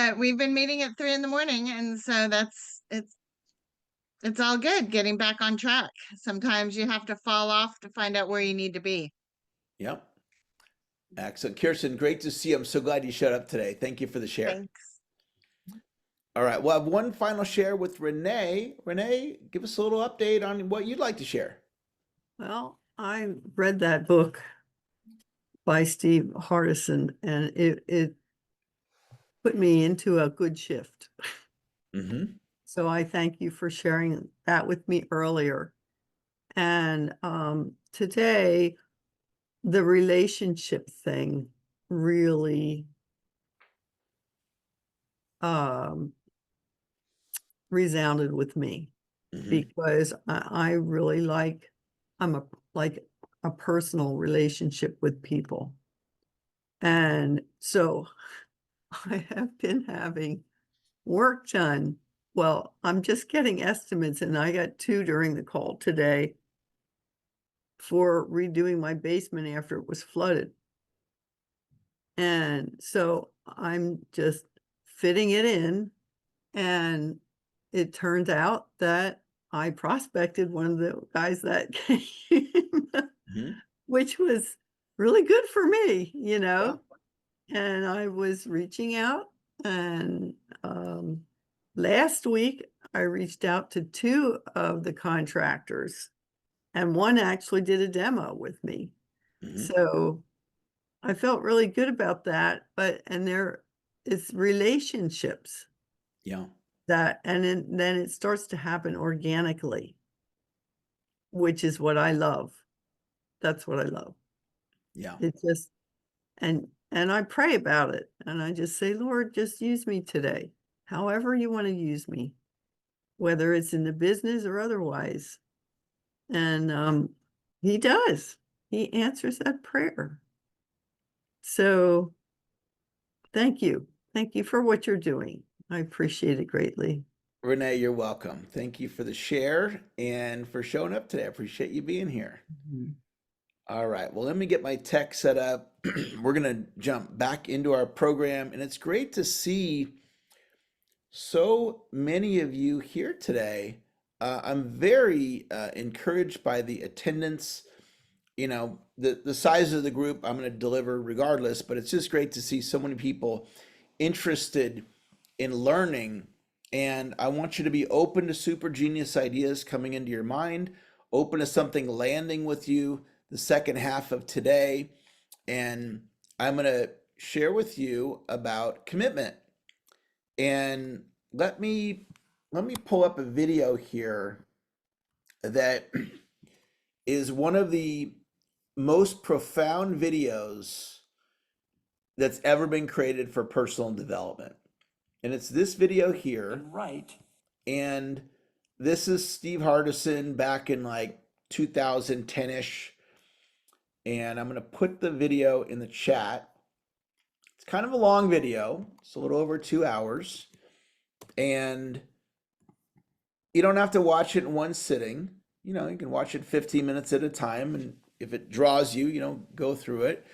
but we've been meeting at 3 in the morning, and so it's all good getting back on track. Sometimes you have to fall off to find out where you need to be. Yep. Excellent. Kirsten, great to see you. I'm so glad you showed up today. Thank you for the share. Thanks. All right. We'll have one final share with Renee. Renee, give us a little update on what you'd like to share. Well, I read that book by Steve Hardison, and it put me into a good shift. Mm-hmm. So I thank you for sharing that with me earlier. And today, the relationship thing really resounded with me because I really I'm a personal relationship with people. And so I have been having work done. Well, I'm just getting estimates, and I got 2 during the call today for redoing my basement after it was flooded. And so I'm just fitting it in, and it turns out that I prospected one of the guys that came, which was really good for me, Yeah. and I was reaching out, and last week I reached out to 2 of the contractors, and one actually did a demo with me. So I felt really good about that, and it's relationships Yeah. and then it starts to happen organically, which is what I love. That's what I love. Yeah. It just and I pray about it, and I just say, Lord, just use me today, however you want to use me, whether it's in the business or otherwise. And he does. He answers that prayer. So thank you. Thank you for what you're doing. I appreciate it greatly. Renee, you're welcome. Thank you for the share and for showing up today. I appreciate you being here. All right. Well, let me get my tech set up. We're going to jump back into our program, and it's great to see so many of you here today. I'm very encouraged by the attendance. The size of the group I'm going to deliver regardless, but it's just great to see so many people interested in learning. And I want you to be open to super genius ideas coming into your mind, open to something landing with you the second half of today. And I'm going to share with you about commitment. And let me pull up a video here that is one of the most profound videos that's ever been created for personal development. And it's this video here. Right. And this is Steve Hardison back in like 2010-ish. And I'm going to put the video in the chat. It's kind of a long video. It's a little over 2 hours. And you don't have to watch it in one sitting. You can watch it 15 minutes at a time. And if it draws you, go through it.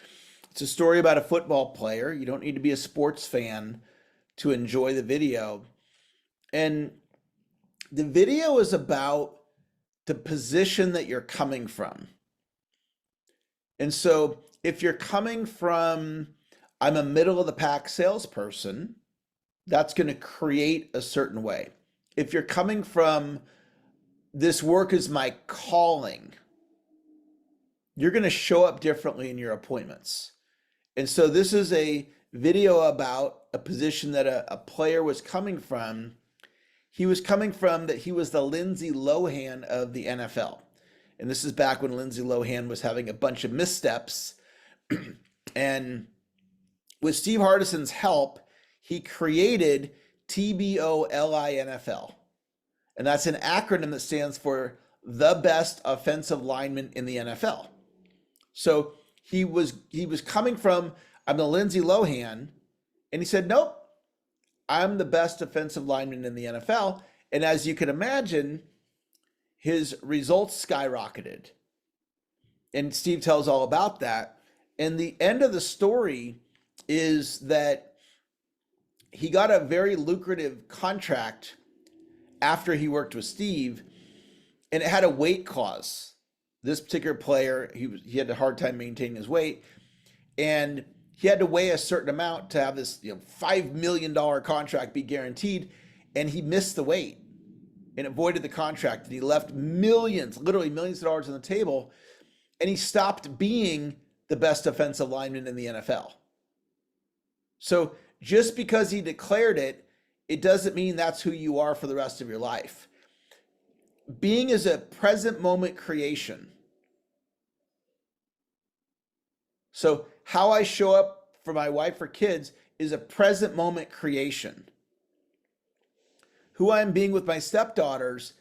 It's a story about a football player. You don't need to be a sports fan to enjoy the video. And the video is about the position that you're coming from. And so if you're coming from, I'm a middle of the pack salesperson, that's going to create a certain way. If you're coming from, this work is my calling, you're going to show up differently in your appointments. And so this is a video about a position that a player was coming from. He was coming from that he was the Lindsay Lohan of the NFL. And this is back when Lindsay Lohan was having a bunch of missteps. And with Steve Hardison's help, he created TBOLINFL. And that's an acronym that stands for the best offensive lineman in the NFL. So he was coming from, I'm the Lindsay Lohan, and he said, nope, I'm the best offensive lineman in the NFL. And as you can imagine, his results skyrocketed. And Steve tells all about that. And the end of the story is that he got a very lucrative contract after he worked with Steve, and it had a weight clause. This particular player, he had a hard time maintaining his weight, and he had to weigh a certain amount to have this $5 million contract be guaranteed, and he missed the weight and avoided the contract, and he left millions, literally millions of dollars on the table, and he stopped being the best offensive lineman in the NFL. So just because he declared it, it doesn't mean that's who you are for the rest of your life. Being is a present moment creation. So how I show up for my wife or kids is a present moment creation. Who I'm being with my stepdaughters,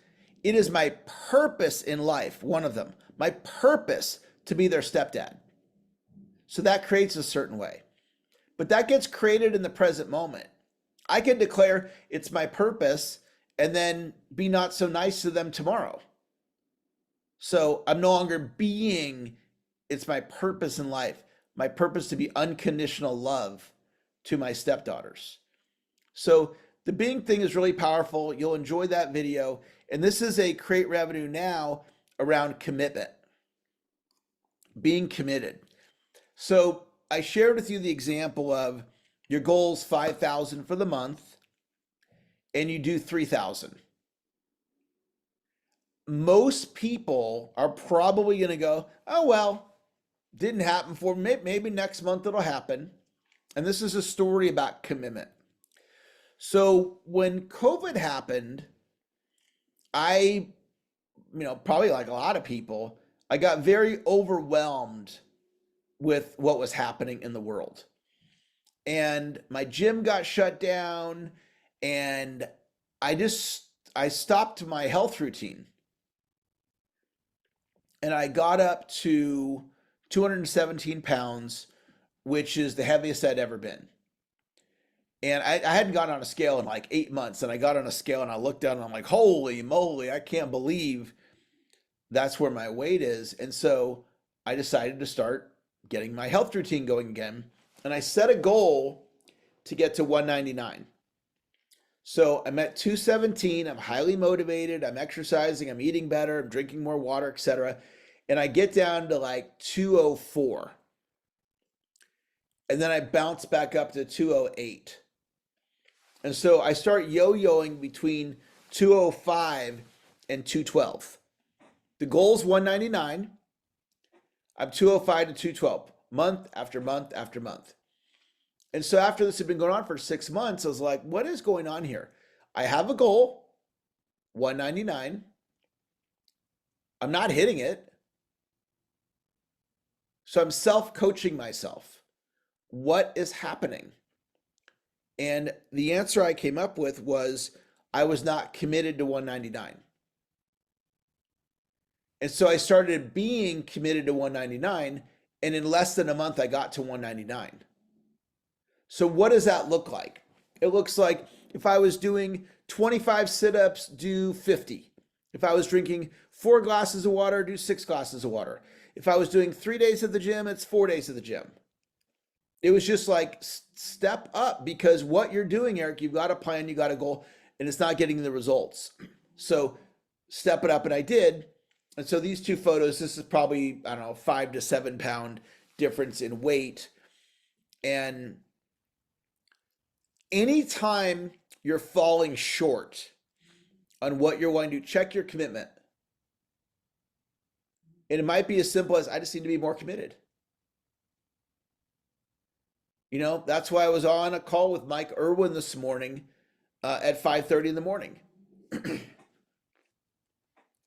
it is my purpose in life, one of them, my purpose to be their stepdad. So that creates a certain way. But that gets created in the present moment. I can declare it's my purpose and then be not so nice to them tomorrow. So I'm no longer being, it's my purpose in life, my purpose to be unconditional love to my stepdaughters. So the being thing is really powerful. You'll enjoy that video. And this is a create revenue now around commitment, being committed. So I shared with you the example of your goal's 5,000 for the month and you do 3,000. Most people are probably going to go, oh, well, didn't happen for me. Maybe next month it'll happen. And this is a story about commitment. So when COVID happened, I, probably like a lot of people, I got very overwhelmed with what was happening in the world. And my gym got shut down, and I stopped my health routine. And I got up to 217 pounds, which is the heaviest I'd ever been. And I hadn't gotten on a scale in like 8 months. And I got on a scale and I looked down and I'm like, holy moly, I can't believe that's where my weight is. And so I decided to start getting my health routine going again. And I set a goal to get to 199. So I'm at 217. I'm highly motivated. I'm exercising. I'm eating better. I'm drinking more water, etc. And I get down to like 204. And then I bounce back up to 208. And so I start yo-yoing between 205 and 212. The goal is 199. I'm 205 to 212, month after month after month. And so after this had been going on for 6 months, I was like, what is going on here? I have a goal, 199. I'm not hitting it. So I'm self-coaching myself. What is happening? And the answer I came up with was I was not committed to 199. And so I started being committed to 199, and in less than a month, I got to 199. So what does that look like? It looks like if I was doing 25 sit-ups, do 50. If I was drinking 4 glasses of water, do 6 glasses of water. If I was doing 3 days at the gym, it's 4 days at the gym. It was just like step up, because what you're doing, Eric, you've got a plan, you got a goal, and it's not getting the results. So step it up, and I did. And so these two photos, this is probably, 5 to 7 pound difference in weight. And anytime you're falling short on what you're wanting to do, check your commitment. And it might be as simple as I just need to be more committed. That's why I was on a call with Mike Irwin this morning at 5:30 in the morning.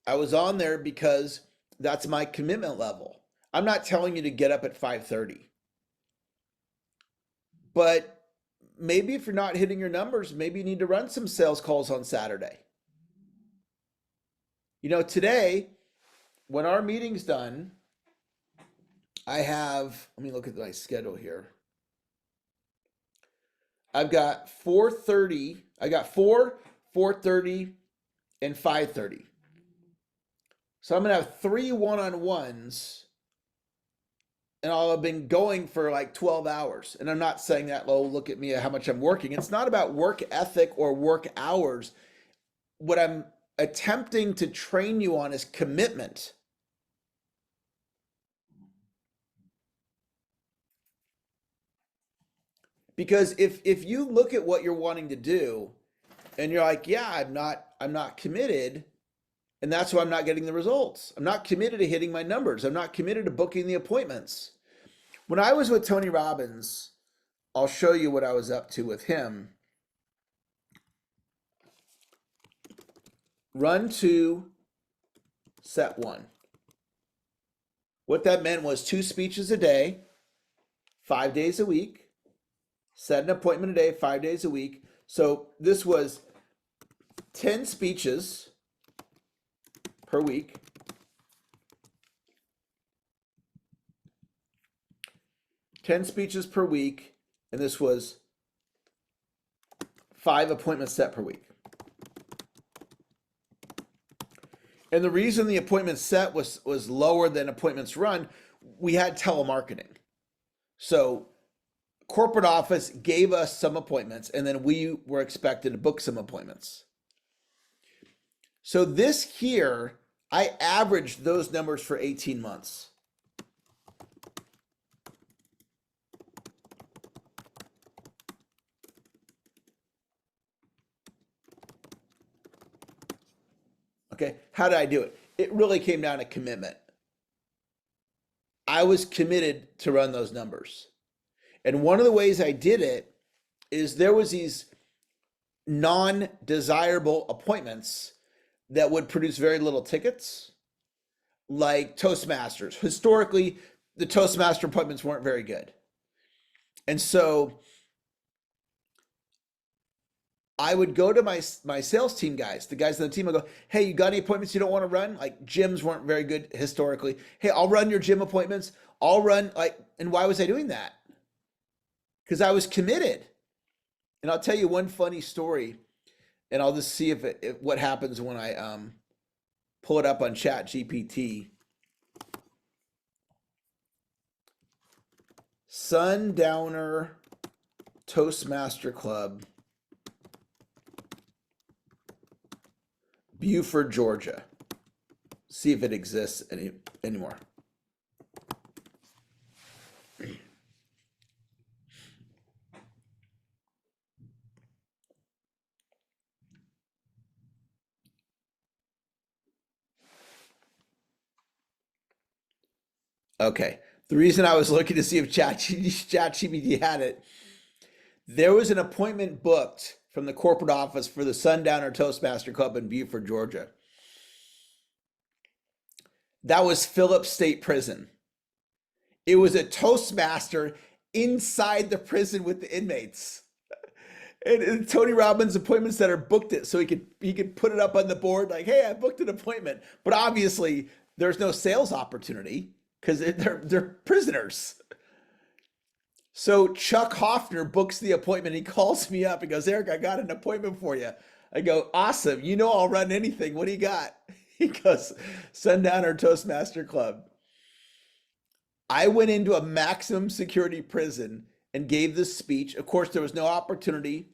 I was on there because that's my commitment level. I'm not telling you to get up at 5:30. But maybe if you're not hitting your numbers, maybe you need to run some sales calls on Saturday. Today, when our meeting's done, I have, let me look at my schedule here. I've got 4:30, I got 4, 4:30, and 5:30. So I'm going to have 3 one-on-ones and I'll have been going for like 12 hours. And I'm not saying that, oh, look at me, how much I'm working. It's not about work ethic or work hours. What I'm attempting to train you on is commitment. Because if you look at what you're wanting to do and you're like, yeah, I'm not committed, and that's why I'm not getting the results. I'm not committed to hitting my numbers. I'm not committed to booking the appointments. When I was with Tony Robbins, I'll show you what I was up to with him. Run 2, set 1. What that meant was 2 speeches a day, 5 days a week. Set an appointment a day, 5 days a week. So this was 10 speeches per week. Ten speeches per week, and this was 5 appointments set per week. And the reason the appointments set was lower than appointments run, we had telemarketing. So corporate office gave us some appointments, and then we were expected to book some appointments. So this here, I averaged those numbers for 18 months. Okay, how did I do it? It really came down to commitment. I was committed to run those numbers. And one of the ways I did it is there was these non-desirable appointments that would produce very little tickets, like Toastmasters. Historically, the Toastmaster appointments weren't very good. And so I would go to my sales team guys, the guys on the team, I go, hey, you got any appointments you don't want to run? Like gyms weren't very good historically. Hey, I'll run your gym appointments. I'll run and why was I doing that? Because I was committed. And I'll tell you one funny story, and I'll just see if what happens when I pull it up on Chat GPT. Sundowner Toastmaster Club, Buford, Georgia. See if it exists anymore. Okay. The reason I was looking to see if ChatGPT had it, there was an appointment booked from the corporate office for the Sundowner Toastmaster Club in Buford, Georgia. That was Phillips State Prison. It was a Toastmaster inside the prison with the inmates. And Tony Robbins appointment center booked it so he could put it up on the board like, hey, I booked an appointment. But obviously there's no sales opportunity because they're prisoners. So Chuck Hoffner books the appointment. He calls me up and goes, Eric, I got an appointment for you. I go, awesome. You know I'll run anything. What do you got? He goes, Sundowner Toastmaster Club. I went into a maximum security prison and gave this speech. Of course, there was no opportunity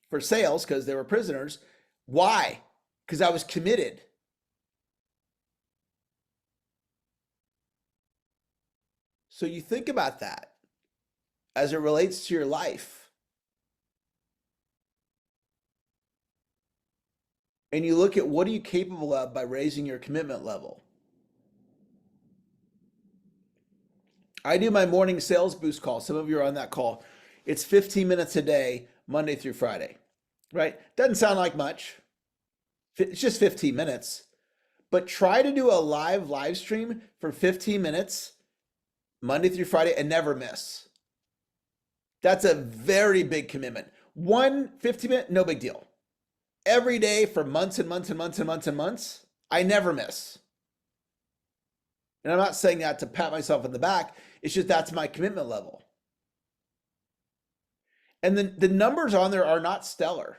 for sales because they were prisoners. Why? Because I was committed. So you think about that as it relates to your life. And you look at what are you capable of by raising your commitment level. I do my morning sales boost call. Some of you are on that call. It's 15 minutes a day, Monday through Friday, right? Doesn't sound like much. It's just 15 minutes. But try to do a live stream for 15 minutes, Monday through Friday, and never miss. That's a very big commitment. 15-minute, no big deal. Every day for months and months and months and months and months, I never miss. And I'm not saying that to pat myself on the back. It's just that's my commitment level. And then the numbers on there are not stellar.